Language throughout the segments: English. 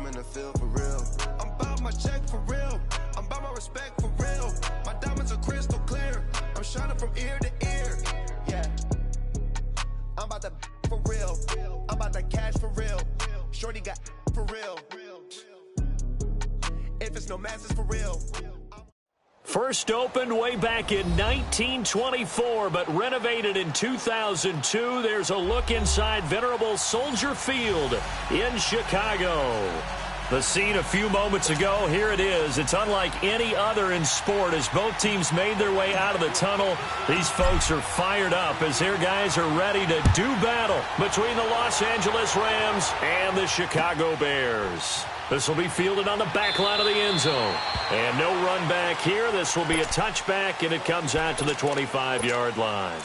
in the field for real. I'm about my check for real. I'm about my respect for real. My diamonds are crystal clear. I'm shining from ear to ear. Yeah. I'm about that for real. I'm about that cash for real. Shorty got for real. If it's no mass, it's for real. First opened way back in 1924, but renovated in 2002. There's a look inside venerable Soldier Field in Chicago. The scene a few moments ago, here it is. It's unlike any other in sport as both teams made their way out of the tunnel. These folks are fired up as their guys are ready to do battle between the Los Angeles Rams and the Chicago Bears. This will be fielded on the back line of the end zone. And no run back here. This will be a touchback, and it comes out to the 25-yard line.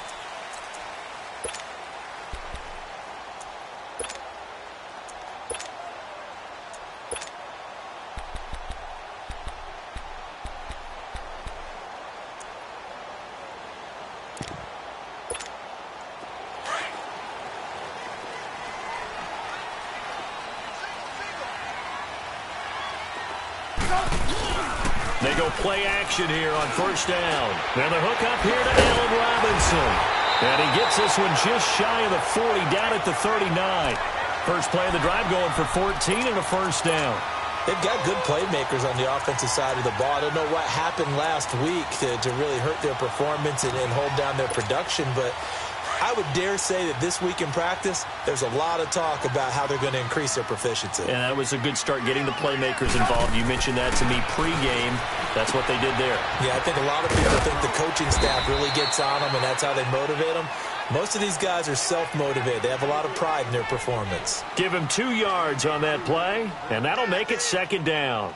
They go play action here on first down. Now the hook up here to Allen Robinson. And he gets this one just shy of the 40, down at the 39. First play of the drive going for 14 and a first down. They've got good playmakers on the offensive side of the ball. I don't know what happened last week to really hurt their performance and hold down their production, but I would dare say that this week in practice, there's a lot of talk about how they're going to increase their proficiency. And that was a good start getting the playmakers involved. You mentioned that to me pregame. That's what they did there. Yeah, I think a lot of people think the coaching staff really gets on them, and that's how they motivate them. Most of these guys are self-motivated. They have a lot of pride in their performance. Give him 2 yards on that play, and that'll make it second down.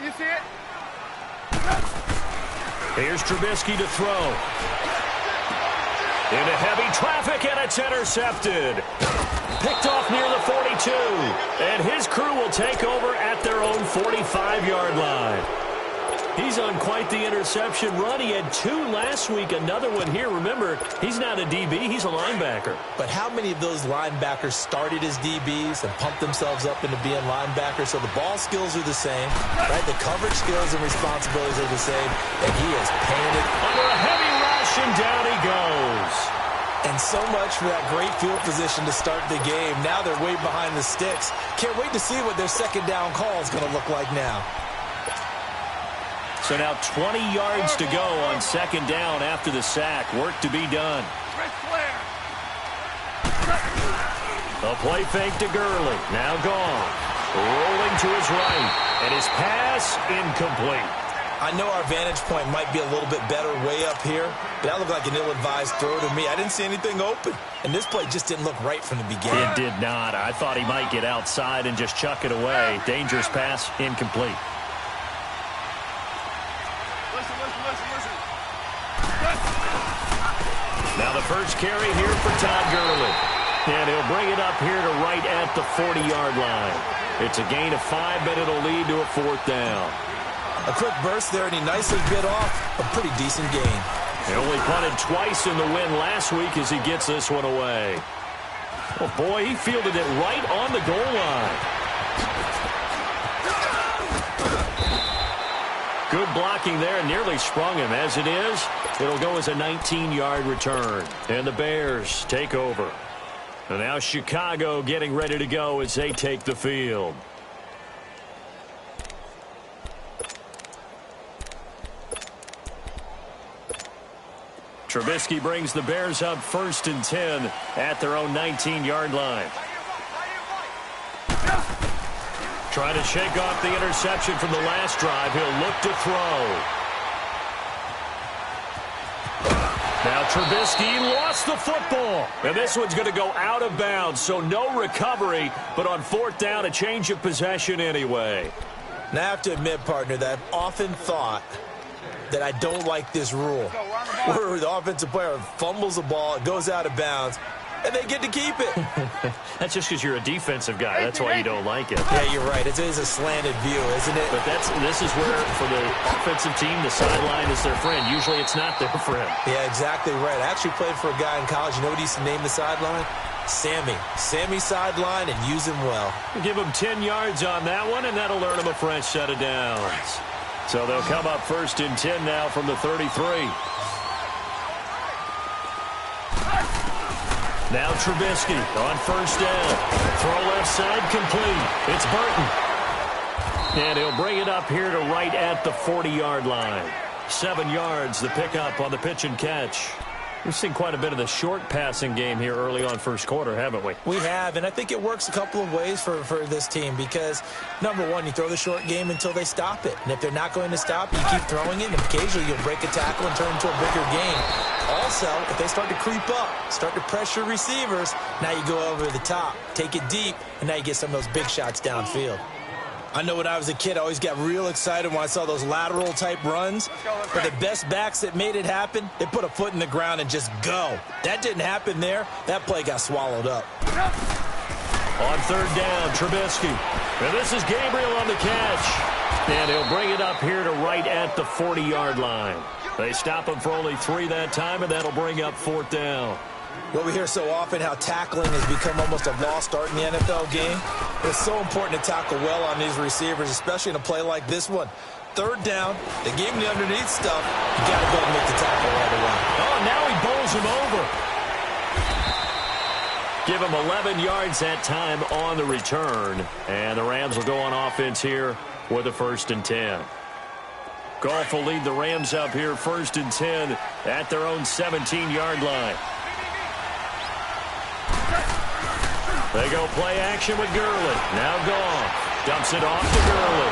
You see it? Here's Trubisky to throw. Into heavy traffic, and it's intercepted. Picked off near the 42. And his crew will take over at their own 45-yard line. He's on quite the interception run. He had 2 last week, another one here. Remember, he's not a DB, he's a linebacker. But how many of those linebackers started as DBs and pumped themselves up into being linebackers? So the ball skills are the same, right? The coverage skills and responsibilities are the same, and he is painted. Under a heavy rush, and down he goes. And so much for that great field position to start the game. Now they're way behind the sticks. Can't wait to see what their second down call is going to look like now. So now 20 yards to go on second down after the sack. Work to be done. A play fake to Gurley. Now gone. Rolling to his right. And his pass incomplete. I know our vantage point might be a little bit better way up here, but that looked like an ill-advised throw to me. I didn't see anything open. And this play just didn't look right from the beginning. It did not. I thought he might get outside and just chuck it away. Dangerous pass, incomplete. Now the first carry here for Todd Gurley. And he'll bring it up here to right at the 40-yard line. It's a gain of 5, but it'll lead to a 4th down. A quick burst there, and he nicely bit off a pretty decent gain. He only punted twice in the win last week as he gets this one away. Oh, boy, he fielded it right on the goal line. Good blocking there, and nearly sprung him. As it is, it'll go as a 19-yard return. And the Bears take over. And now Chicago getting ready to go as they take the field. Trubisky brings the Bears up 1st and 10 at their own 19-yard line. Trying to shake off the interception from the last drive. He'll look to throw. Now Trubisky lost the football. And this one's going to go out of bounds, so no recovery. But on 4th down, a change of possession anyway. Now I have to admit, partner, that I've often thought that I don't like this rule, where the offensive player fumbles the ball, it goes out of bounds, and they get to keep it. That's just because you're a defensive guy. That's why you don't like it. Yeah, you're right. It is a slanted view, isn't it? But this is where, for the offensive team, the sideline is their friend. Usually it's not their friend. Yeah, exactly right. I actually played for a guy in college. You know what he used to name the sideline? Sammy. Sammy sideline, and use him well. Give him 10 yards on that one, and that'll earn him a fresh set of downs. So they'll come up 1st and 10 now from the 33. Now Trubisky on 1st down. Throw left side complete. It's Burton. And he'll bring it up here to right at the 40-yard line. 7 yards, the pickup on the pitch and catch. We've seen quite a bit of the short passing game here early on first quarter, haven't we? We have, and I think it works a couple of ways for this team because, number one, you throw the short game until they stop it. And if they're not going to stop, you keep throwing it, and occasionally you'll break a tackle and turn it into a bigger game. Also, if they start to creep up, start to pressure receivers, now you go over the top, take it deep, and now you get some of those big shots downfield. I know when I was a kid, I always got real excited when I saw those lateral-type runs. But the best backs that made it happen, they put a foot in the ground and just go. That didn't happen there. That play got swallowed up. On 3rd down, Trubisky. And this is Gabriel on the catch. And he'll bring it up here to right at the 40-yard line. They stop him for only 3 that time, and that'll bring up 4th down. Well, we hear so often how tackling has become almost a lost art in the NFL game. It's so important to tackle well on these receivers, especially in a play like this one. 3rd down, they gave him the underneath stuff. You got to go and make the tackle right away. Oh, now he bowls him over. Give him 11 yards that time on the return. And the Rams will go on offense here with a 1st and 10. Goff will lead the Rams up here 1st and 10 at their own 17-yard line. They go play action with Gurley. Now Goff dumps it off to Gurley.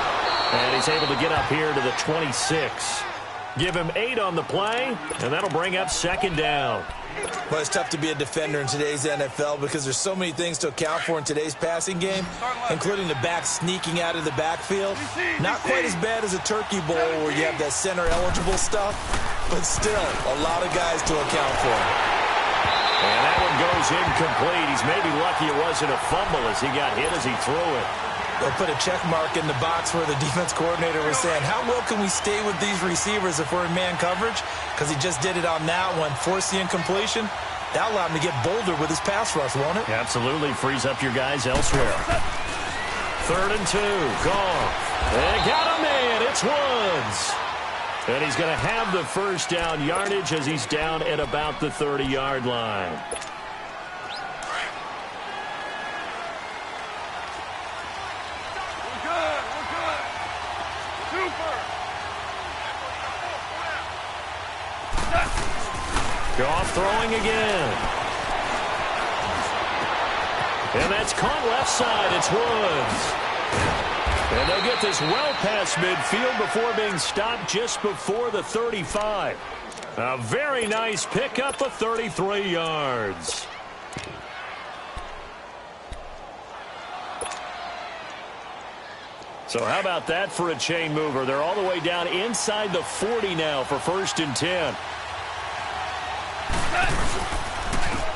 And he's able to get up here to the 26. Give him 8 on the play, and that'll bring up 2nd down. Well, it's tough to be a defender in today's NFL because there's so many things to account for in today's passing game, including the back sneaking out of the backfield. Not quite as bad as a turkey bowl where you have that center-eligible stuff, but still a lot of guys to account for. And that one goes incomplete. He's maybe lucky it wasn't a fumble as he got hit as he threw it. They'll put a check mark in the box where the defense coordinator was saying, how well can we stay with these receivers if we're in man coverage? Because he just did it on that one, forced the incompletion. That allowed him to get bolder with his pass rush, won't it? Absolutely. Frees up your guys elsewhere. 3rd and 2. Goff. They got a man. It's Woods. And he's going to have the 1st down yardage as he's down at about the 30-yard line. Goff throwing again. And that's caught left side. It's Woods. And they'll get this well past midfield before being stopped just before the 35. A very nice pickup of 33 yards. So how about that for a chain mover? They're all the way down inside the 40 now for 1st and 10.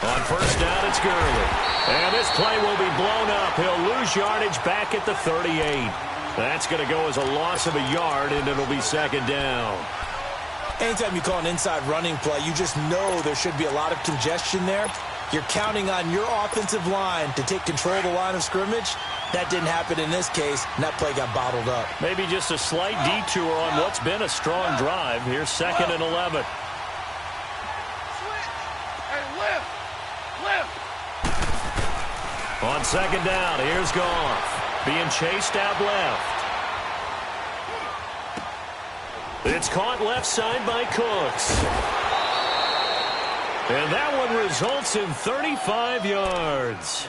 On 1st down, it's Gurley. And this play will be blown up. He'll lose yardage back at the 38. That's going to go as a loss of a yard, and it'll be 2nd down. Anytime you call an inside running play, you just know there should be a lot of congestion there. You're counting on your offensive line to take control of the line of scrimmage. That didn't happen in this case, and that play got bottled up. Maybe just a slight detour on what's been a strong drive. Here's 2nd and 11. On 2nd down, here's Goff. Being chased out left. It's caught left side by Cooks. And that one results in 35 yards.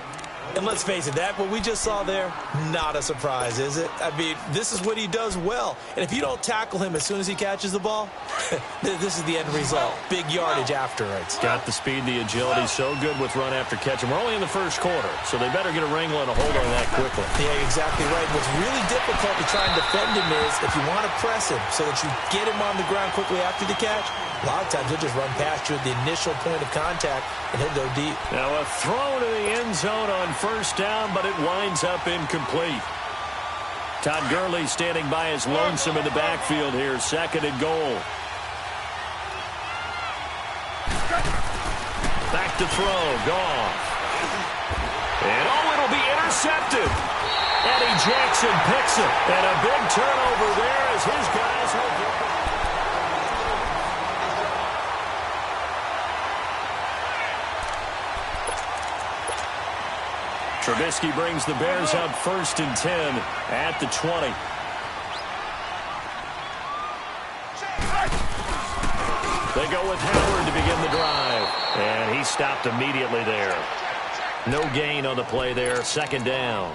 And let's face it, what we just saw there, not a surprise, is it? I mean, this is what he does well. And if you don't tackle him as soon as he catches the ball, this is the end result. Big yardage afterwards. Got the speed, the agility, so good with run after catch. And we're only in the first quarter, so they better get a wrangle and a hold on that quickly. Yeah, exactly right. What's really difficult to try and defend him is if you want to press him so that you get him on the ground quickly after the catch, a lot of times he'll just run past you at the initial point of contact, and he'll go deep. Now a throw to the end zone on first down, but it winds up incomplete. Todd Gurley standing by his lonesome in the backfield here, second and goal. Back to throw, Goff. And it'll be intercepted. Eddie Jackson picks it, and a big turnover there as his guys will get it. Trubisky brings the Bears up first and 10 at the 20. They go with Howard to begin the drive. And he stopped immediately there. No gain on the play there, second down.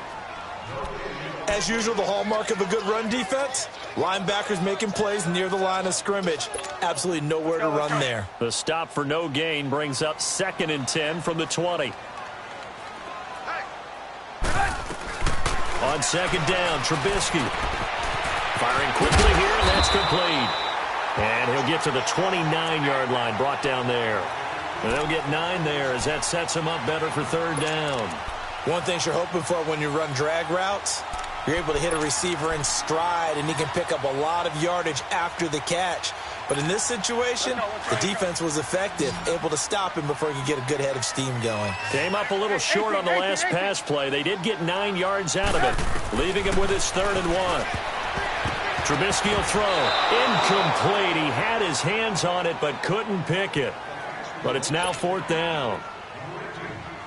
As usual, the hallmark of a good run defense, linebackers making plays near the line of scrimmage. Absolutely nowhere to run there. The stop for no gain brings up second and 10 from the 20. On second down, Trubisky firing quickly here, and that's complete. And he'll get to the 29-yard line, brought down there. And they'll get 9 there as that sets him up better for third down. One thing you're hoping for when you run drag routes, you're able to hit a receiver in stride, and he can pick up a lot of yardage after the catch. But in this situation, the defense was effective, able to stop him before he could get a good head of steam going. Came up a little short on the last pass play. They did get 9 yards out of it, leaving him with his third and 1. Trubisky will throw. Incomplete. He had his hands on it but couldn't pick it. But it's now fourth down.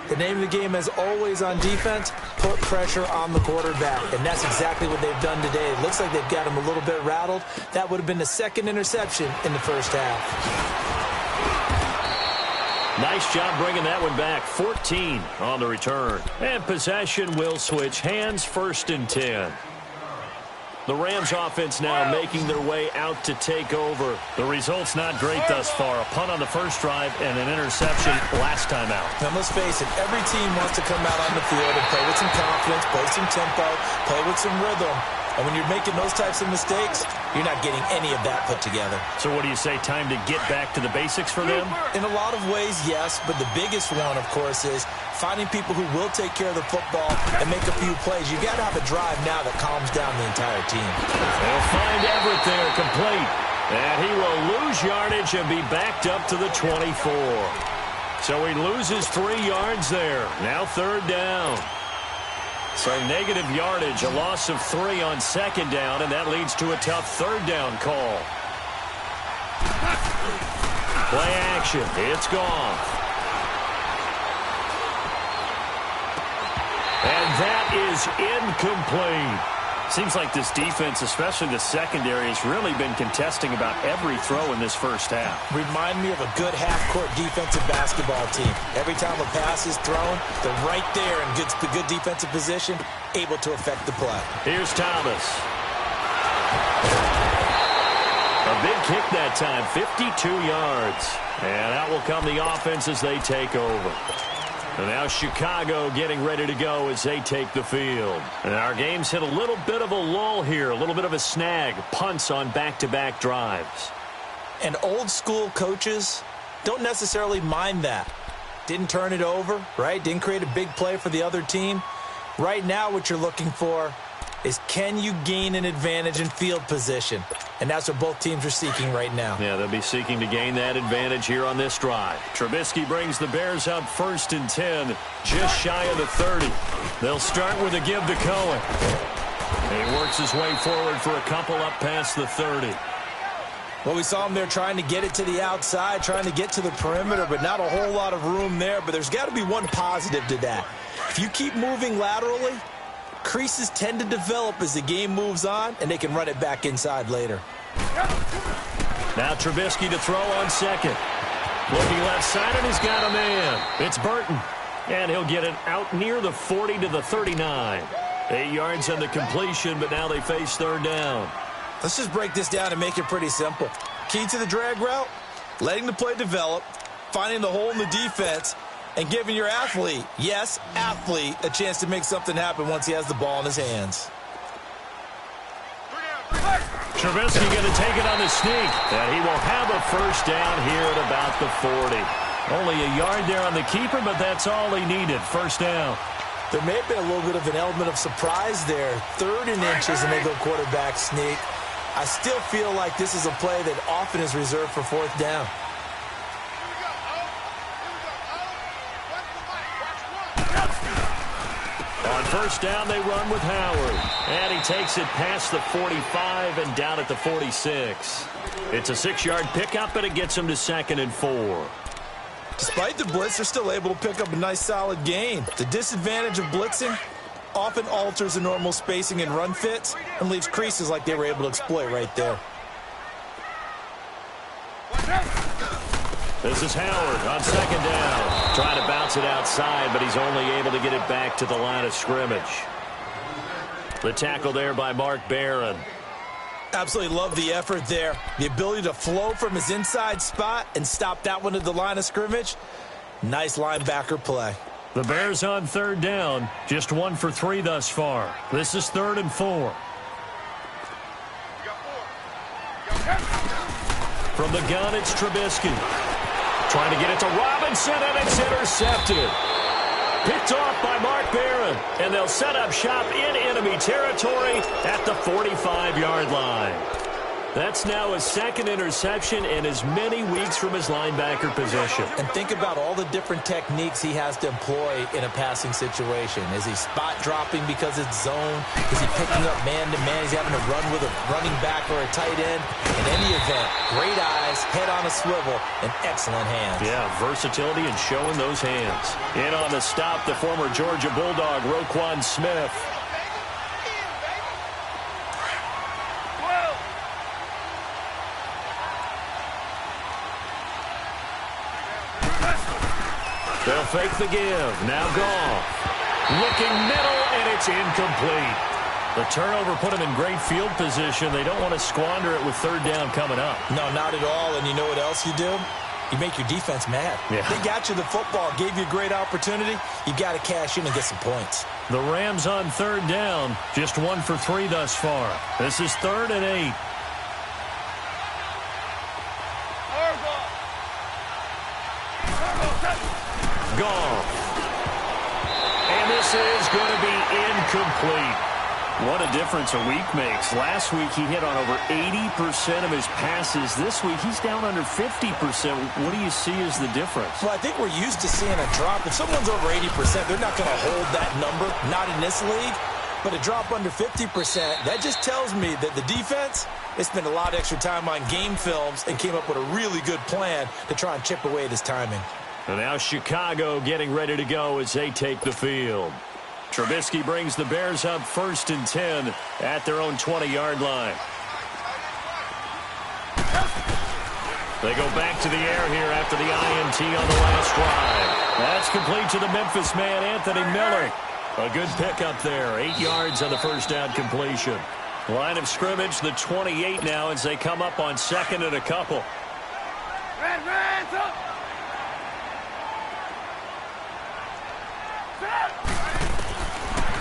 The name of the game, as always on defense, put pressure on the quarterback. And that's exactly what they've done today. It looks like they've got him a little bit rattled. That would have been the second interception in the first half. Nice job bringing that one back. 14 on the return. And possession will switch hands, first and 10. The Rams offense now making their way out to take over. The result's not great thus far. A punt on the first drive and an interception last time out. Now, let's face it, every team wants to come out on the field and play with some confidence, play some tempo, play with some rhythm. And when you're making those types of mistakes, you're not getting any of that put together. So what do you say, time to get back to the basics for them? In a lot of ways, yes, but the biggest one, of course, is finding people who will take care of the football and make a few plays. You've got to have a drive now that calms down the entire team. They'll find Everett there, complete. And he will lose yardage and be backed up to the 24. So he loses 3 yards there. Now third down. So negative yardage, a loss of 3 on second down, and that leads to a tough third down call. Play action. It's gone. And that is incomplete. Seems like this defense, especially the secondary, has really been contesting about every throw in this first half. Remind me of a good half-court defensive basketball team. Every time a pass is thrown, they're right there in good defensive position, able to affect the play. Here's Thomas. A big kick that time, 52 yards. And out will come the offense as they take over. And now Chicago getting ready to go as they take the field. And our game's hit a little bit of a lull here, a little bit of a snag. Punts on back-to-back drives. And old-school coaches don't necessarily mind that. Didn't turn it over, right? Didn't create a big play for the other team. Right now what you're looking for is, can you gain an advantage in field position? And that's what both teams are seeking right now. Yeah, they'll be seeking to gain that advantage here on this drive. Trubisky brings the Bears up first and 10, just shy of the 30. They'll start with a give to Cohen. And he works his way forward for a couple up past the 30. Well, we saw him there trying to get it to the outside, trying to get to the perimeter, but not a whole lot of room there. But there's got to be one positive to that. If you keep moving laterally, creases tend to develop as the game moves on, and they can run it back inside later. Now Trubisky to throw on second. Looking left side, and he's got a man. It's Burton. And he'll get it out near the 40 to the 39. 8 yards on the completion, but now they face third down. Let's just break this down and make it pretty simple. Key to the drag route, letting the play develop, finding the hole in the defense, and giving your athlete, yes, athlete, a chance to make something happen once he has the ball in his hands. Trubisky going to take it on the sneak, and he will have a first down here at about the 40. Only a yard there on the keeper, but that's all he needed. First down. There may have been a little bit of an element of surprise there. 3rd and inches, and they go quarterback sneak. I still feel like this is a play that often is reserved for 4th down. On first down, they run with Howard. And he takes it past the 45 and down at the 46. It's a 6-yard pickup, and it gets him to 2nd and 4. Despite the blitz, they're still able to pick up a nice solid gain. The disadvantage of blitzing often alters the normal spacing and run fits and leaves creases like they were able to exploit right there. This is Howard on 2nd down. Trying to bounce it outside, but he's only able to get it back to the line of scrimmage. The tackle there by Mark Barron. Absolutely love the effort there. The ability to flow from his inside spot and stop that one at the line of scrimmage. Nice linebacker play. The Bears on 3rd down. Just 1 for 3 thus far. This is 3rd and 4. From the gun, it's Trubisky. Trying to get it to Robinson, and it's intercepted. Picked off by Mark Barron, and they'll set up shop in enemy territory at the 45-yard line. That's now his 2nd interception in as many weeks from his linebacker position. And think about all the different techniques he has to employ in a passing situation. Is he spot dropping because it's zone? Is he picking up man-to-man? He's having to run with a running back or a tight end. In any event, great eyes, head on a swivel, and excellent hands. Yeah, versatility and showing those hands. In on the stop, the former Georgia Bulldog, Roquan Smith. They'll fake the give. Now Goff. Looking middle, and it's incomplete. The turnover put them in great field position. They don't want to squander it with 3rd down coming up. No, not at all. And you know what else you do? You make your defense mad. Yeah. They got you the football, gave you a great opportunity. You got to cash in and get some points. The Rams on 3rd down. Just 1 for 3 thus far. This is 3rd and 8. Goff. And this is going to be incomplete. What a difference a week makes. Last week he hit on over 80% of his passes. This week he's down under 50%. What do you see as the difference? Well, I think we're used to seeing a drop. If someone's over 80%, they're not going to hold that number, not in this league. But a drop under 50%, that just tells me that the defense, they spent a lot of extra time on game films and came up with a really good plan to try and chip away at his timing. And now Chicago getting ready to go as they take the field. Trubisky brings the Bears up 1st and 10 at their own 20-yard line. They go back to the air here after the INT on the last drive. That's complete to the Memphis man, Anthony Miller. A good pickup there. 8 yards on the first down completion. Line of scrimmage, the 28 now as they come up on 2nd and a couple. Hands up!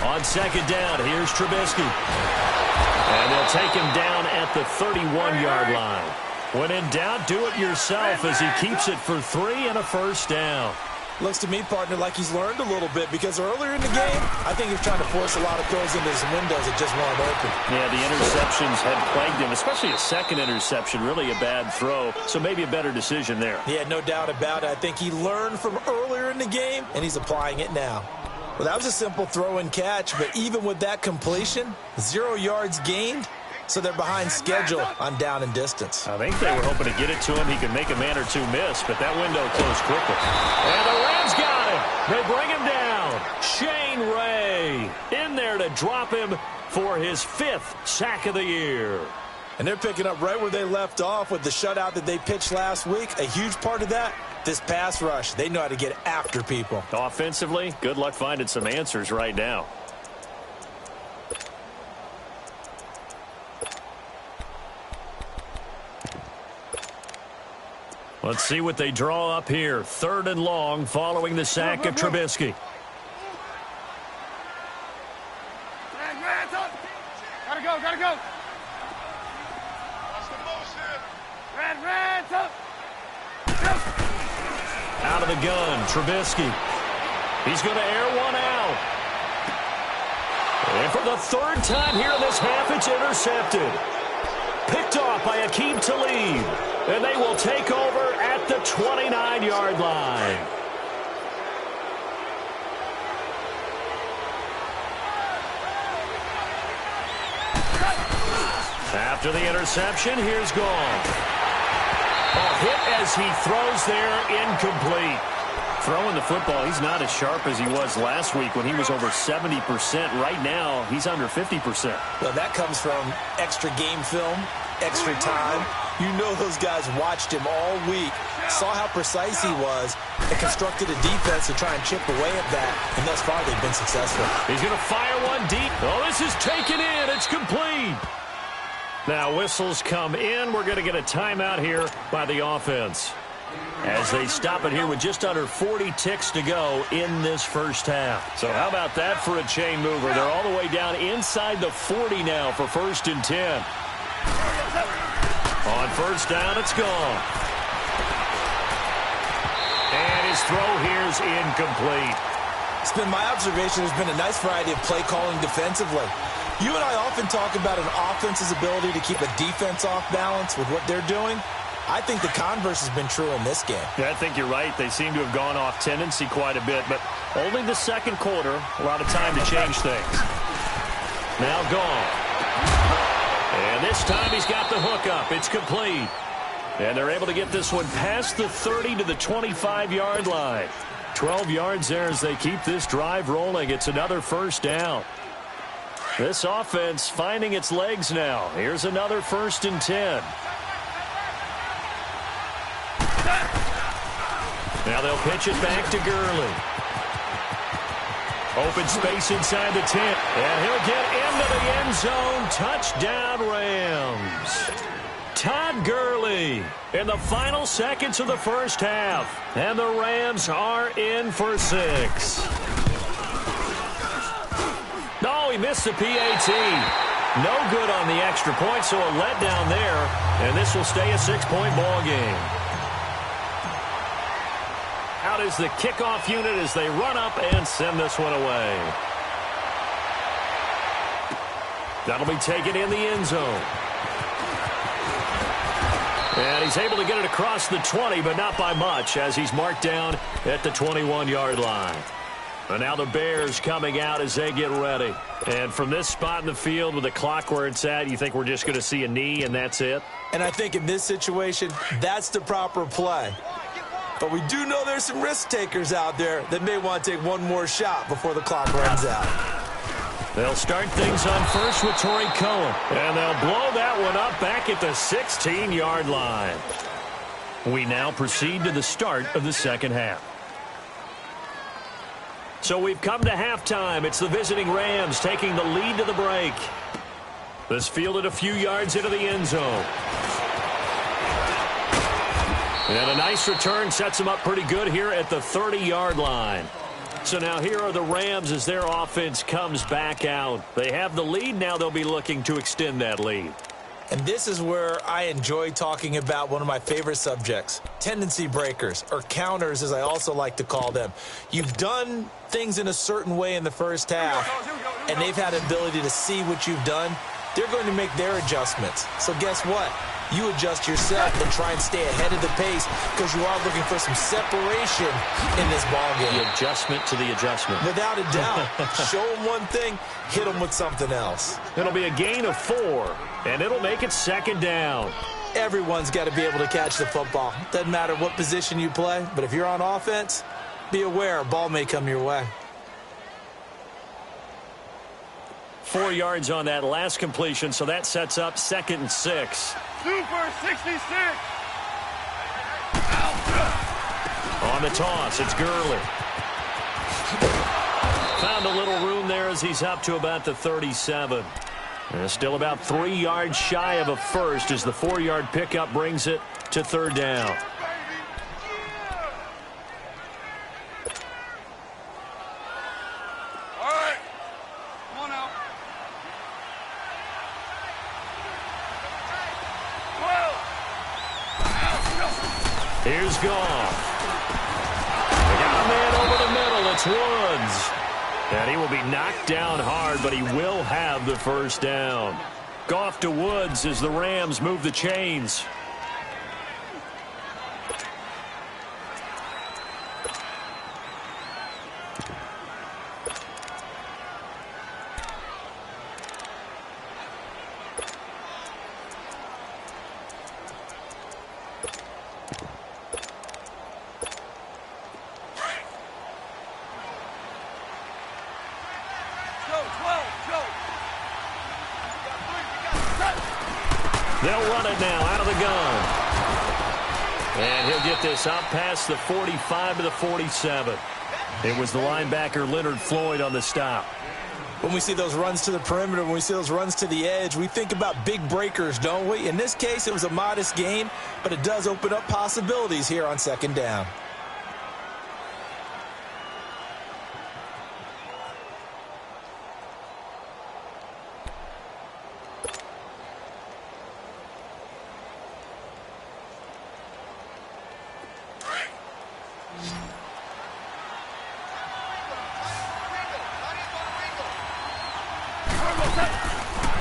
On 2nd down, here's Trubisky. And they'll take him down at the 31-yard line. When in doubt, do it yourself as he keeps it for 3 and a first down. Looks to me, partner, like he's learned a little bit because earlier in the game, I think he was trying to force a lot of throws into his windows that just weren't open. Yeah, the interceptions had plagued him, especially a second interception, really a bad throw. So maybe a better decision there. Yeah, no doubt about it. I think he learned from earlier in the game, and he's applying it now. Well, that was a simple throw and catch, but even with that completion, 0 yards gained, so they're behind schedule on down and distance. I think they were hoping to get it to him. He could make a man or two miss, but that window closed quickly. And the Rams got him. They bring him down. Shane Ray in there to drop him for his 5th sack of the year. And they're picking up right where they left off with the shutout that they pitched last week. A huge part of that, this pass rush. They know how to get after people. Offensively, good luck finding some answers right now. Let's see what they draw up here. 3rd and long following the sack of Trubisky. Gotta go. Out of the gun, Trubisky. He's going to air one out. And for the 3rd time here in this half, it's intercepted. Picked off by Akeem Talib. And they will take over at the 29-yard line. After the interception, here's gone. A hit as he throws there, incomplete. Throwing the football, he's not as sharp as he was last week when he was over 70%. Right now, he's under 50%. Well, that comes from extra game film, extra time. You know those guys watched him all week, saw how precise he was, and constructed a defense to try and chip away at that. And thus far, they've been successful. He's going to fire one deep. Oh, this is taken in. It's complete. Now whistles come in. We're going to get a timeout here by the offense as they stop it here with just under 40 ticks to go in this first half. So how about that for a chain mover? They're all the way down inside the 40 now for 1st and 10. On 1st down, it's gone. And his throw here is incomplete. It's been my observation there's been a nice variety of play calling defensively. You and I often talk about an offense's ability to keep a defense off balance with what they're doing. I think the converse has been true in this game. Yeah, I think you're right. They seem to have gone off tendency quite a bit, but only the 2nd quarter, a lot of time to change things. Now gone. And this time he's got the hook up. It's complete. And they're able to get this one past the 30 to the 25-yard line. 12 yards there as they keep this drive rolling. It's another 1st down. This offense finding its legs now. Here's another 1st and 10. Now they'll pitch it back to Gurley. Open space inside the 10. And he'll get into the end zone. Touchdown, Rams. Todd Gurley in the final seconds of the first half. And the Rams are in for 6. No, he missed the PAT. No good on the extra point, so a letdown there. And this will stay a 6-point ball game. Out is the kickoff unit as they run up and send this one away. That'll be taken in the end zone. And he's able to get it across the 20, but not by much, as he's marked down at the 21-yard line. And now the Bears coming out as they get ready. And from this spot in the field with the clock where it's at, you think we're just going to see a knee and that's it? And I think in this situation, that's the proper play. But we do know there's some risk takers out there that may want to take one more shot before the clock runs out. They'll start things on first with Torrey Cohen. And they'll blow that one up back at the 16-yard line. We now proceed to the start of the second half. So we've come to halftime. It's the visiting Rams taking the lead to the break. This fielded a few yards into the end zone. And a nice return sets them up pretty good here at the 30-yard line. So now here are the Rams as their offense comes back out. They have the lead. Now they'll be looking to extend that lead. And this is where I enjoy talking about one of my favorite subjects, tendency breakers, or counters as I also like to call them. You've done things in a certain way in the first half, and they've had the ability to see what you've done. They're going to make their adjustments. So guess what? You adjust yourself and try and stay ahead of the pace because you are looking for some separation in this ballgame. The adjustment to the adjustment. Without a doubt. Show them one thing, hit them with something else. It'll be a gain of 4, and it'll make it second down. Everyone's got to be able to catch the football. Doesn't matter what position you play, but if you're on offense, be aware a ball may come your way. 4 yards on that last completion, so that sets up 2nd and 6. Super 66. On the toss, it's Gurley. Found a little room there as he's up to about the 37. And still about 3 yards shy of a first as the 4-yard pickup brings it to 3rd down. Here's Goff. They got a man over the middle. It's Woods. And he will be knocked down hard, but he will have the 1st down. Goff to Woods as the Rams move the chains. They'll run it now out of the gun. And he'll get this out past the 45 to the 47. It was the linebacker Leonard Floyd on the stop. When we see those runs to the perimeter, when we see those runs to the edge, we think about big breakers, don't we? In this case, it was a modest gain, but it does open up possibilities here on 2nd down.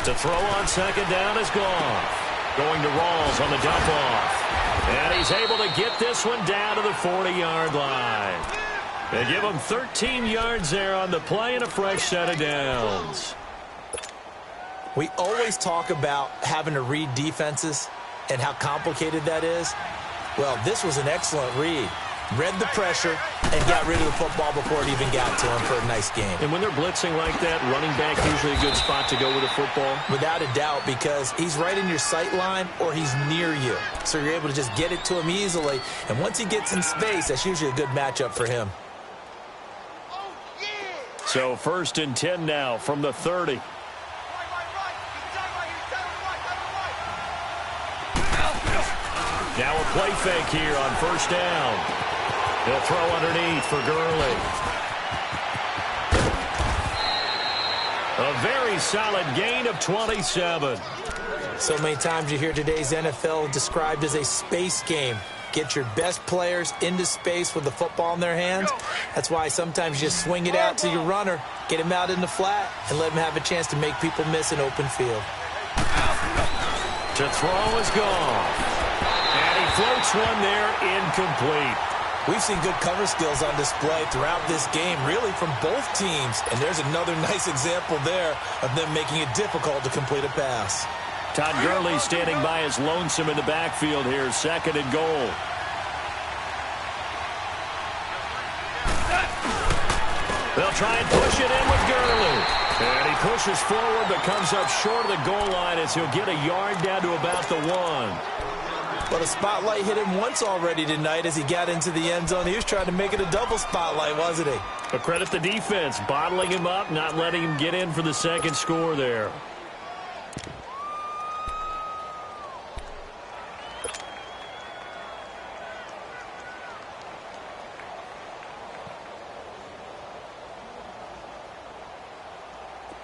To throw on 2nd down is Goff. Going to Rawls on the dump off. And he's able to get this one down to the 40-yard line. They give him 13 yards there on the play and a fresh set of downs. We always talk about having to read defenses and how complicated that is. Well, this was an excellent read. Read the pressure and got rid of the football before it even got to him for a nice game. And when they're blitzing like that, running back usually a good spot to go with the football? Without a doubt, because he's right in your sight line or he's near you. So you're able to just get it to him easily. And once he gets in space, that's usually a good matchup for him. So 1st and 10 now from the 30. Now a play fake here on 1st down. He'll throw underneath for Gurley. A very solid gain of 27. So many times you hear today's NFL described as a space game. Get your best players into space with the football in their hands. That's why sometimes you just swing it out to your runner, get him out in the flat, and let him have a chance to make people miss an open field. To throw is Goff. And he floats one there, incomplete. We've seen good cover skills on display throughout this game, really from both teams. And there's another nice example there of them making it difficult to complete a pass. Todd Gurley standing by as lonesome in the backfield here, 2nd and goal. They'll try and push it in with Gurley. And he pushes forward but comes up short of the goal line as he'll get a yard down to about the 1. Well, the spotlight hit him once already tonight as he got into the end zone. He was trying to make it a double spotlight, wasn't he? But credit the defense, bottling him up, not letting him get in for the 2nd score there.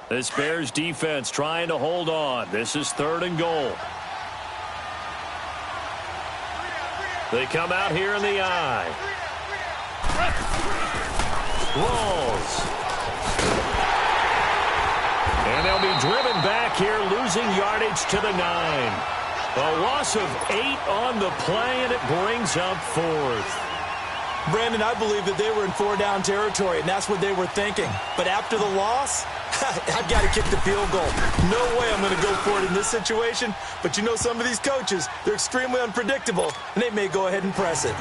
This Bears defense trying to hold on. This is 3rd and goal. They come out here in the eye. Rolls. And they'll be driven back here, losing yardage to the 9. A loss of 8 on the play, and it brings up 4th. Brandon, I believe that they were in 4-down territory, and that's what they were thinking. But after the loss, I've got to kick the field goal. No way I'm going to go for it in this situation. But you know some of these coaches, they're extremely unpredictable, and they may go ahead and press it.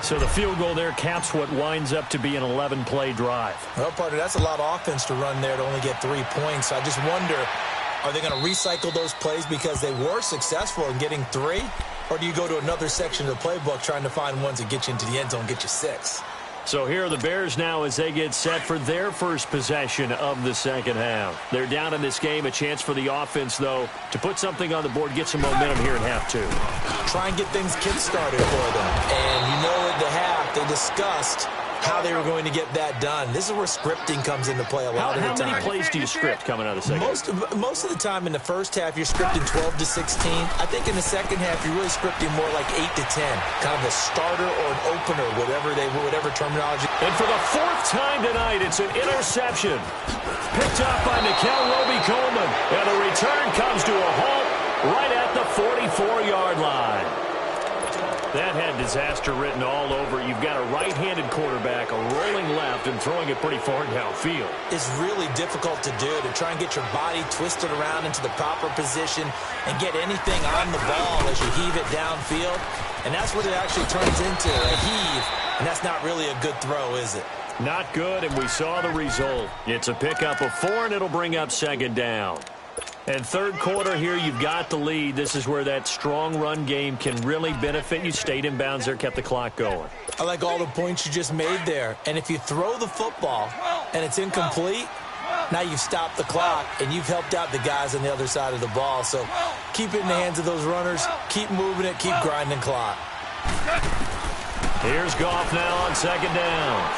So the field goal there caps what winds up to be an 11-play drive. Well, partner, that's a lot of offense to run there to only get 3 points. So I just wonder, are they going to recycle those plays because they were successful in getting 3? Or do you go to another section of the playbook trying to find ones that get you into the end zone, get you 6? So here are the Bears now as they get set for their first possession of the second half. They're down in this game. A chance for the offense, though, to put something on the board, get some momentum here in half 2. Try and get things kick-started for them. And you know at the half they discussed how they were going to get that done. This is where scripting comes into play a lot of the time. How many plays do you script coming out of the second half? Most of the time in the first half, you're scripting 12 to 16. I think in the second half, you're really scripting more like 8 to 10. Kind of a starter or an opener, whatever terminology. And for the 4th time tonight, it's an interception. Picked up by Nikel Roby-Coleman. And the return comes to a halt right at the 44-yard line. That had disaster written all over. You've got a right-handed quarterback, a rolling left, and throwing it pretty far downfield. It's really difficult to do, to try and get your body twisted around into the proper position and get anything on the ball as you heave it downfield. And that's what it actually turns into, a heave. And that's not really a good throw, is it? Not good, and we saw the result. It's a pickup of 4, and it'll bring up second down. And third quarter here, you've got the lead. This is where that strong run game can really benefit you. Stayed in bounds there, kept the clock going. I like all the points you just made there. And if you throw the football and it's incomplete, now you've stopped the clock and you've helped out the guys on the other side of the ball. So keep it in the hands of those runners. Keep moving it. Keep grinding clock. Here's Goff now on second down.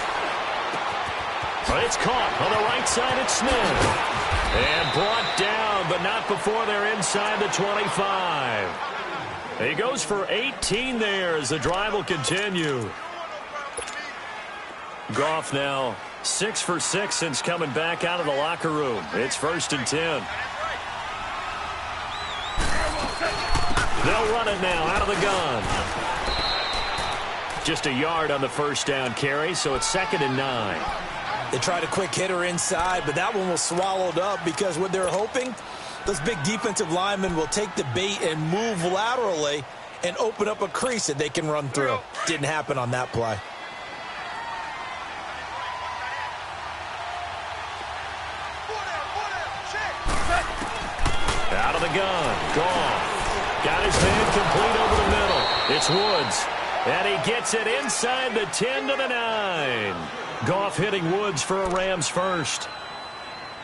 But it's caught on the right side. It's Smith. And brought down, but not before they're inside the 25. He goes for 18 there as the drive will continue. Goff now 6 for 6 since coming back out of the locker room. It's 1st and 10. They'll run it now out of the gun. Just a yard on the first down carry, so it's 2nd and 9. They tried a quick hitter inside, but that one was swallowed up because what they're hoping, those big defensive linemen will take the bait and move laterally and open up a crease that they can run through. Didn't happen on that play. Out of the gun. Goff. Got his man complete over the middle. It's Woods. And he gets it inside the 10 to the 9. Goff hitting Woods for a Rams first.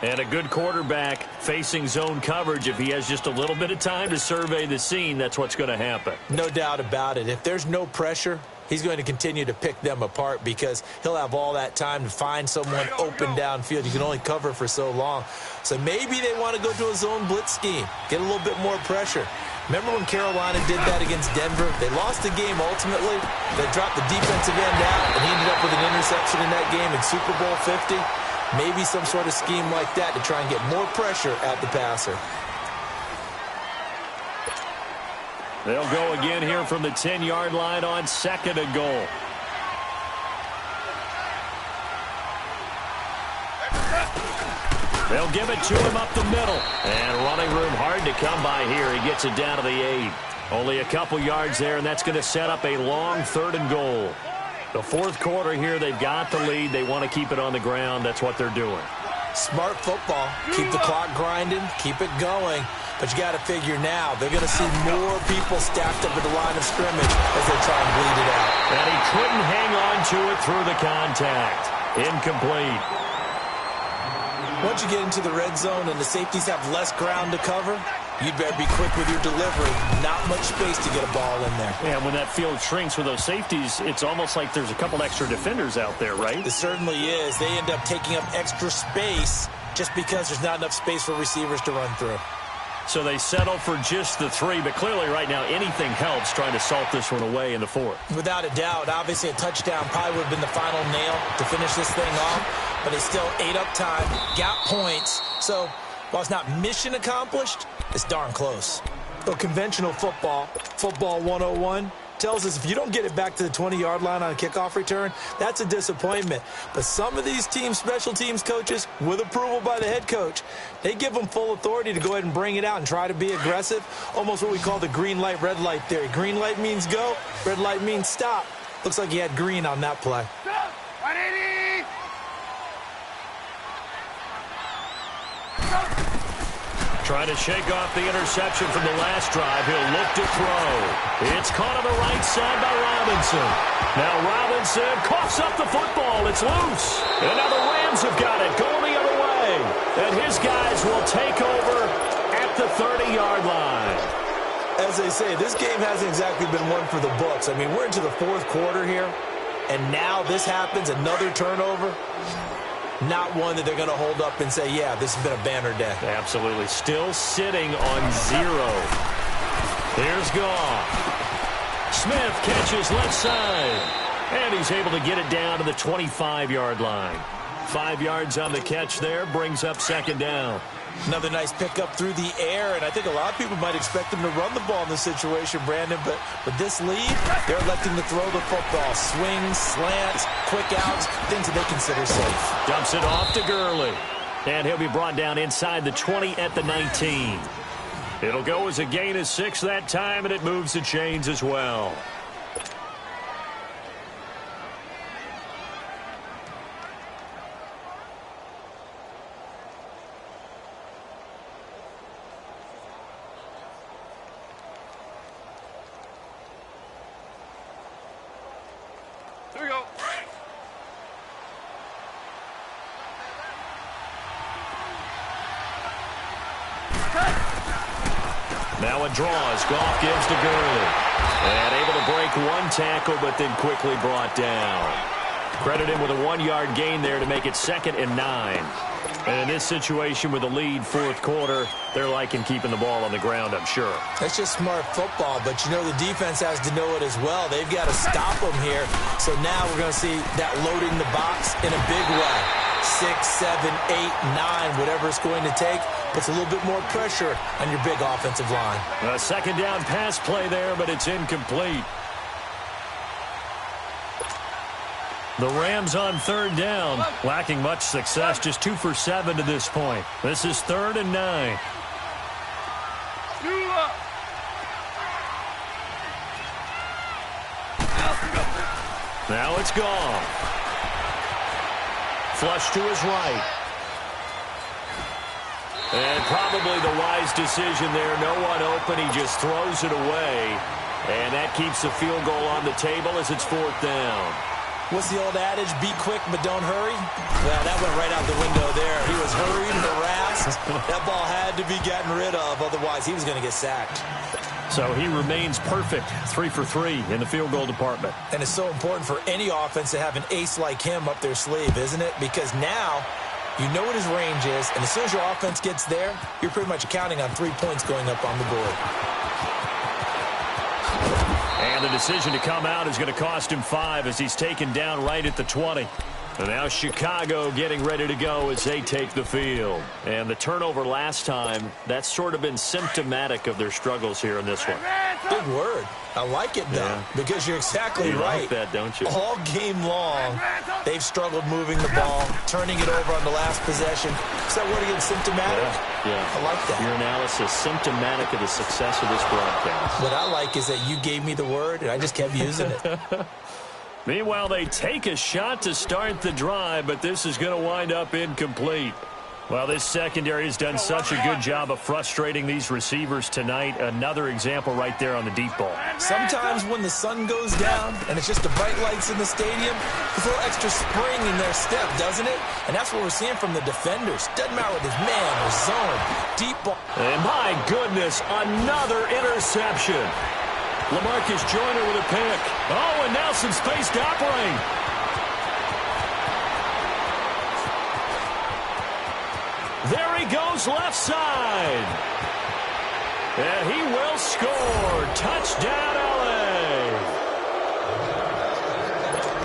And a good quarterback facing zone coverage. If he has just a little bit of time to survey the scene, that's what's going to happen. No doubt about it. If there's no pressure, he's going to continue to pick them apart because he'll have all that time to find someone open downfield. You can only cover for so long. So maybe they want to go to a zone blitz scheme, get a little bit more pressure. Remember when Carolina did that against Denver? They lost the game ultimately. They dropped the defensive end out, and he ended up with an interception in that game in Super Bowl 50. Maybe some sort of scheme like that to try and get more pressure at the passer. They'll go again here from the 10-yard line on 2nd and goal. They'll give it to him up the middle. And running room hard to come by here. He gets it down to the 8. Only a couple yards there, and that's going to set up a long 3rd and goal. The 4th quarter here, they've got the lead. They want to keep it on the ground. That's what they're doing. Smart football. Keep the clock grinding. Keep it going. But you got to figure now, they're going to see more people stacked up at the line of scrimmage as they try and bleed it out. And he couldn't hang on to it through the contact. Incomplete. Once you get into the red zone and the safeties have less ground to cover, you'd better be quick with your delivery. Not much space to get a ball in there. Yeah, when that field shrinks with those safeties, it's almost like there's a couple extra defenders out there, right? It certainly is. They end up taking up extra space just because there's not enough space for receivers to run through. So they settle for just the 3, but clearly right now anything helps trying to salt this one away in the 4th. Without a doubt, obviously a touchdown probably would have been the final nail to finish this thing off, but they still ate up time, got points. So while it's not mission accomplished, it's darn close. But conventional football 101, tells us if you don't get it back to the 20-yard line on a kickoff return, that's a disappointment. But some of these teams, special teams coaches, with approval by the head coach, they give them full authority to go ahead and bring it out and try to be aggressive, almost what we call the green light, red light theory. Green light means go, red light means stop. Looks like he had green on that play. 180. Trying to shake off the interception from the last drive. He'll look to throw. It's caught on the right side by Robinson. Now Robinson coughs up the football. It's loose. And now the Rams have got it going the other way. And his guys will take over at the 30-yard line. As they say, this game hasn't exactly been one for the books. I mean, we're into the fourth quarter here, and now this happens, another turnover. Not one that they're going to hold up and say, yeah, this has been a banner day. Absolutely. Still sitting on 0. Here's Goff. Smith catches left side. And he's able to get it down to the 25-yard line. 5 yards on the catch there. Brings up second down. Another nice pickup through the air, and I think a lot of people might expect them to run the ball in this situation, Brandon, but with this lead, they're electing to throw the football. Swings, slants, quick outs, things that they consider safe. Dumps it off to Gurley, and he'll be brought down inside the 20 at the 19. It'll go as a gain of 6 that time, and it moves the chains as well. Here we go. Now it draws. Goff gives to Gurley. And able to break one tackle, but then quickly brought down. Credit him with a 1-yard gain there to make it 2nd and 9. And in this situation with a lead, fourth quarter, they're liking keeping the ball on the ground, I'm sure. That's just smart football, but you know the defense has to know it as well. They've got to stop them here. So now we're going to see that loading the box in a big way. 6, 7, 8, 9, whatever it's going to take, puts a little bit more pressure on your big offensive line. A second down pass play there, but it's incomplete. The Rams on third down, lacking much success, just 2 for 7 to this point. This is 3rd and 9. Now it's gone. Flush to his right. And probably the wise decision there. No one open. He just throws it away. And that keeps the field goal on the table as it's 4th down. What's the old adage? Be quick, but don't hurry? Well, that went right out the window there. He was hurried, harassed. That ball had to be gotten rid of. Otherwise, he was going to get sacked. So he remains perfect. 3 for 3 in the field goal department. And it's so important for any offense to have an ace like him up their sleeve, isn't it? Because now you know what his range is, and as soon as your offense gets there, you're pretty much counting on 3 points going up on the board. And the decision to come out is going to cost him 5 as he's taken down right at the 20. And now Chicago getting ready to go as they take the field. And the turnover last time, that's sort of been symptomatic of their struggles here in this one. Big word. I like it, though, because you're exactly right. You like that, don't you? All game long, they've struggled moving the ball, turning it over on the last possession. Is that word again, symptomatic? Yeah. I like that. Your analysis, symptomatic of the success of this broadcast. What I like is that you gave me the word, and I just kept using it. Meanwhile, they take a shot to start the drive, but this is going to wind up incomplete. Well, this secondary has done such a good job of frustrating these receivers tonight. Another example right there on the deep ball. Sometimes when the sun goes down and it's just the bright lights in the stadium, there's a little extra spring in their step, doesn't it? And that's what we're seeing from the defenders. Doesn't matter with his man or zone, deep ball. And my goodness, another interception. LaMarcus Joyner with a pick. Oh, and now some space to operate. There he goes left side. And he will score. Touchdown, L.A.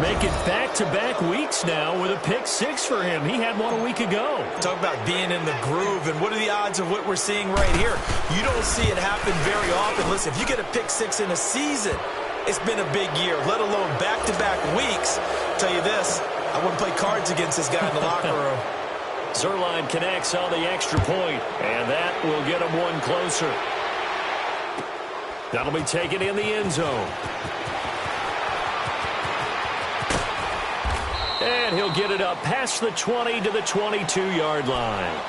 Make it back-to-back weeks now with a pick 6 for him. He had one a week ago. Talk about being in the groove, and what are the odds of what we're seeing right here? You don't see it happen very often. Listen, if you get a pick 6 in a season, it's been a big year, let alone back-to-back weeks. I'll tell you this, I wouldn't play cards against this guy in the locker room. Zerline connects on the extra point, and that will get him one closer. That'll be taken in the end zone. And he'll get it up past the 20 to the 22-yard line.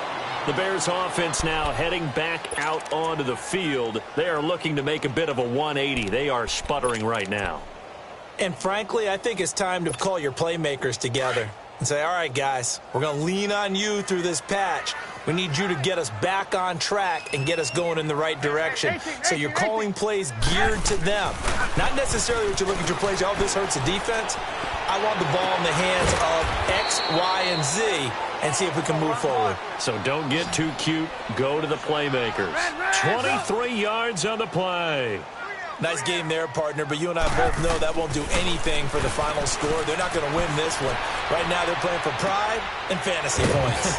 The Bears offense now heading back out onto the field. They are looking to make a bit of a 180. They are sputtering right now. And frankly, I think it's time to call your playmakers together and say, all right, guys, we're going to lean on you through this patch. We need you to get us back on track and get us going in the right direction. So you're calling plays geared to them. Not necessarily what you look at your plays, oh, this hurts the defense. I want the ball in the hands of X, Y, and Z and see if we can move forward. So don't get too cute. Go to the playmakers. 23 yards on the play. Nice game there, partner, but you and I both know that won't do anything for the final score. They're not going to win this one. Right now they're playing for pride and fantasy points.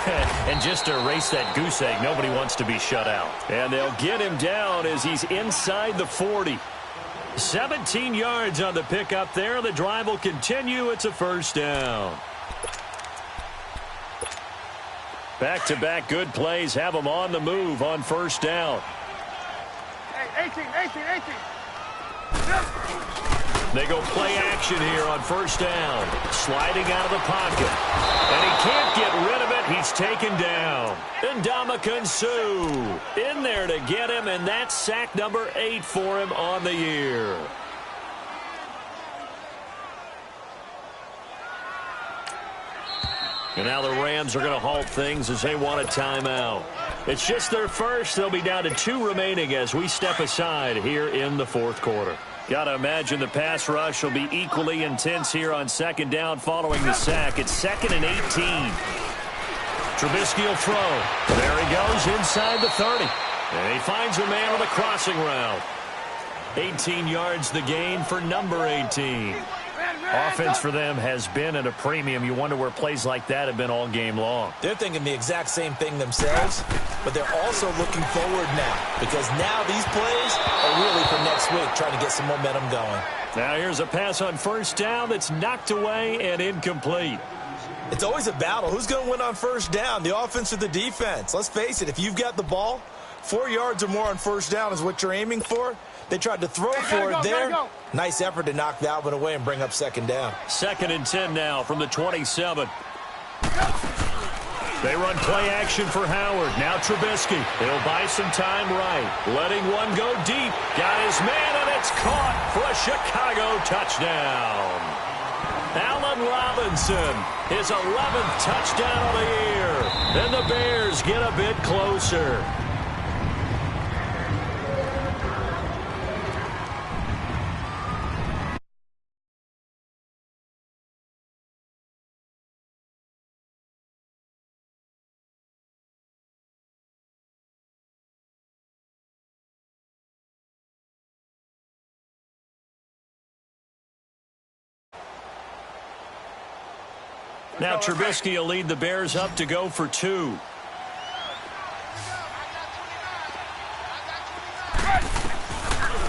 And just to erase that goose egg, nobody wants to be shut out. And they'll get him down as he's inside the 40. 17 yards on the pickup there. The drive will continue. It's a first down. Back-to-back good plays have them on the move on first down. Hey, 18. They go play action here on first down. Sliding out of the pocket. And he can't get rid of it. He's taken down. Ndamukong Suh in there to get him, and that's sack number 8 for him on the year. And now the Rams are going to halt things as they want a timeout. It's just their first. They'll be down to 2 remaining as we step aside here in the fourth quarter. Got to imagine the pass rush will be equally intense here on second down following the sack. It's 2nd and 18. Trubisky will throw. There he goes inside the 30. And he finds a man on the crossing route. 18 yards the gain for number 18. Offense for them has been at a premium. You wonder where plays like that have been all game long. They're thinking the exact same thing themselves, but they're also looking forward now because now these plays are really for next week, trying to get some momentum going. Now here's a pass on first down that's knocked away and incomplete. It's always a battle. Who's going to win on first down, the offense or the defense? Let's face it, if you've got the ball, 4 yards or more on first down is what you're aiming for. They tried to throw for it there. Nice effort to knock that one away and bring up second down. 2nd and 10 now from the 27. They run play action for Howard. Now Trubisky. He'll buy some time right. Letting one go deep. Got his man, and it's caught for a Chicago touchdown. Allen Robinson, his 11th touchdown of the year. And the Bears get a bit closer. Now Trubisky will lead the Bears up to go for 2.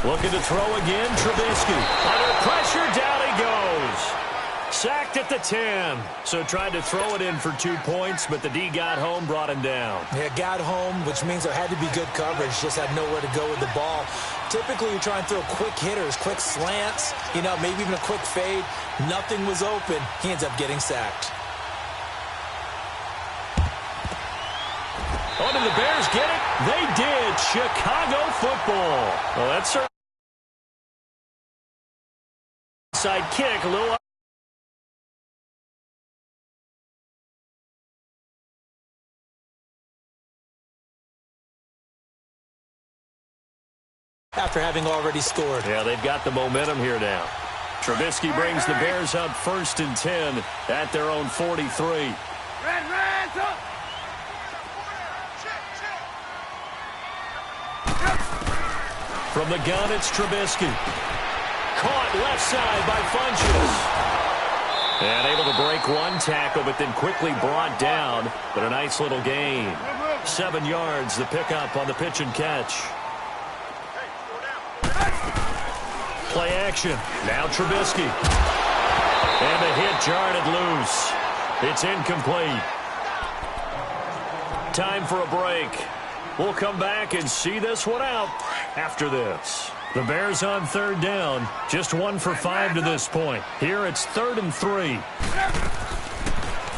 Looking to throw again, Trubisky. Under pressure, down he goes. Sacked at the 10. So tried to throw it in for 2 points, but the D got home, brought him down. Yeah, got home, which means there had to be good coverage. Just had nowhere to go with the ball. Typically, you try and throw quick hitters, quick slants, maybe even a quick fade. Nothing was open. He ends up getting sacked. Oh, did the Bears get it? They did. Chicago football. Well, that's our side kick. A little. After having already scored. Yeah, they've got the momentum here now. Trubisky brings the Bears up 1st and 10 at their own 43. Red, up. From the gun, it's Trubisky. Caught left side by Funchess. And able to break one tackle, but then quickly brought down. But a nice little gain. 7 yards, the pickup on the pitch and catch. Play action. Now Trubisky. And the hit jarred it loose. It's incomplete. Time for a break. We'll come back and see this one out after this. The Bears on 3rd down. Just 1 for 5 to this point. Here it's 3rd and 3.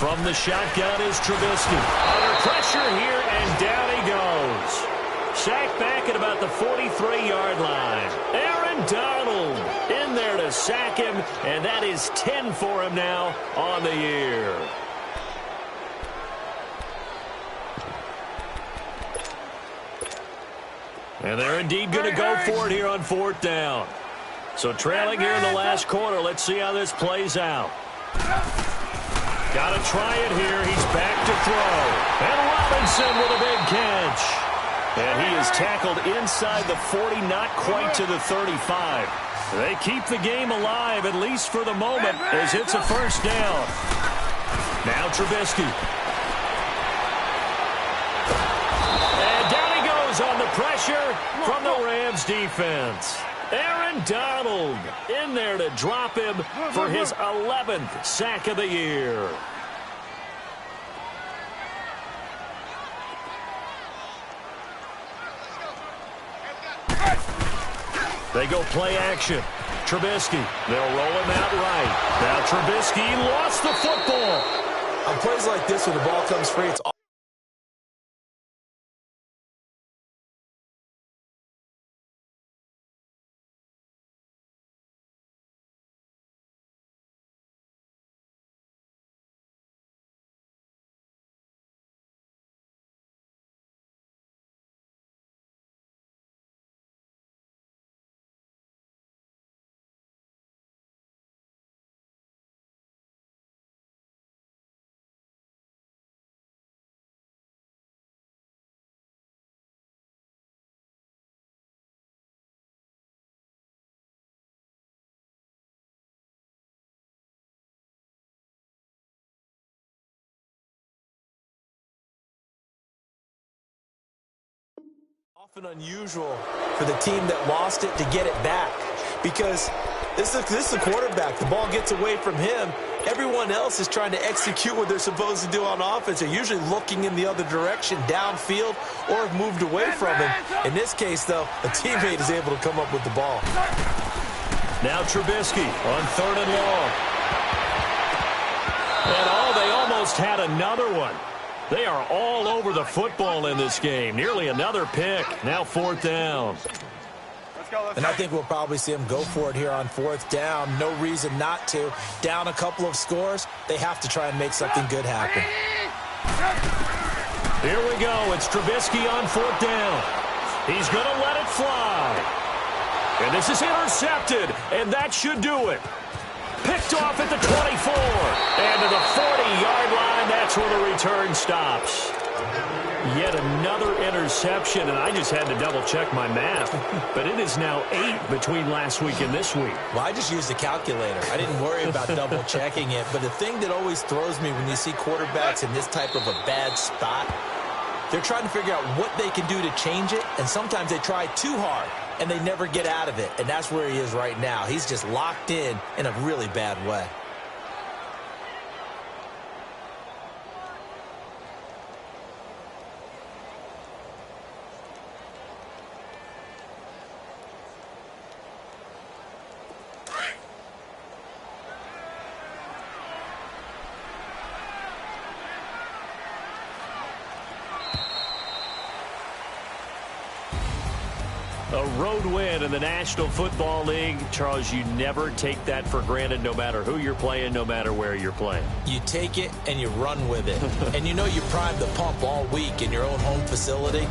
From the shotgun is Trubisky. Under pressure here, and down he goes. Sacked back at about the 43-yard line. Aaron Donald in there to sack him, and that is 10 for him now on the year. And they're indeed going to go for it here on 4th down. So trailing here in the last quarter. Let's see how this plays out. Got to try it here. He's back to throw. And Robinson with a big catch. And he is tackled inside the 40, not quite to the 35. They keep the game alive, at least for the moment, as it's a first down. Now Trubisky. And down he goes on the pressure from the Rams defense. Aaron Donald in there to drop him for his 11th sack of the year. They go play action. Trubisky. They'll roll him out right. Now Trubisky lost the football. On plays like this, when the ball comes free, it's often unusual for the team that lost it to get it back, because this is a quarterback. The ball gets away from him. Everyone else is trying to execute what they're supposed to do on offense. They're usually looking in the other direction, downfield, or have moved away from him. In this case, though, a teammate is able to come up with the ball. Now Trubisky on 3rd and long. And they almost had another one. They are all over the football in this game. Nearly another pick. Now 4th down. And I think we'll probably see them go for it here on 4th down. No reason not to. Down a couple of scores, they have to try and make something good happen. Here we go. It's Trubisky on 4th down. He's going to let it fly. And this is intercepted, and that should do it. Picked off at the 24. And to the 40-yard line, that's where the return stops. Yet another interception, and I just had to double-check my math. But it is now 8 between last week and this week. Well, I just used a calculator. I didn't worry about double-checking it. But the thing that always throws me when you see quarterbacks in this type of a bad spot, they're trying to figure out what they can do to change it, and sometimes they try too hard, and they never get out of it. And that's where he is right now. He's just locked in a really bad way. A road win in the National Football League. Charles, you never take that for granted no matter who you're playing, no matter where you're playing. You take it and you run with it. And you know you primed the pump all week in your own home facility.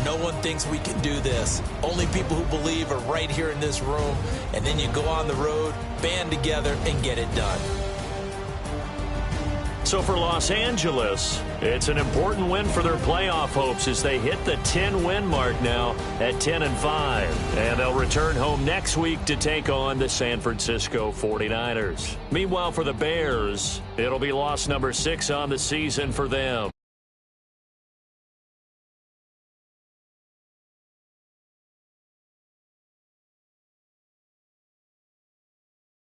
No one thinks we can do this. Only people who believe are right here in this room. And then you go on the road, band together, and get it done. So for Los Angeles, it's an important win for their playoff hopes as they hit the 10-win mark now at 10-5. And they'll return home next week to take on the San Francisco 49ers. Meanwhile, for the Bears, it'll be loss number 6 on the season for them.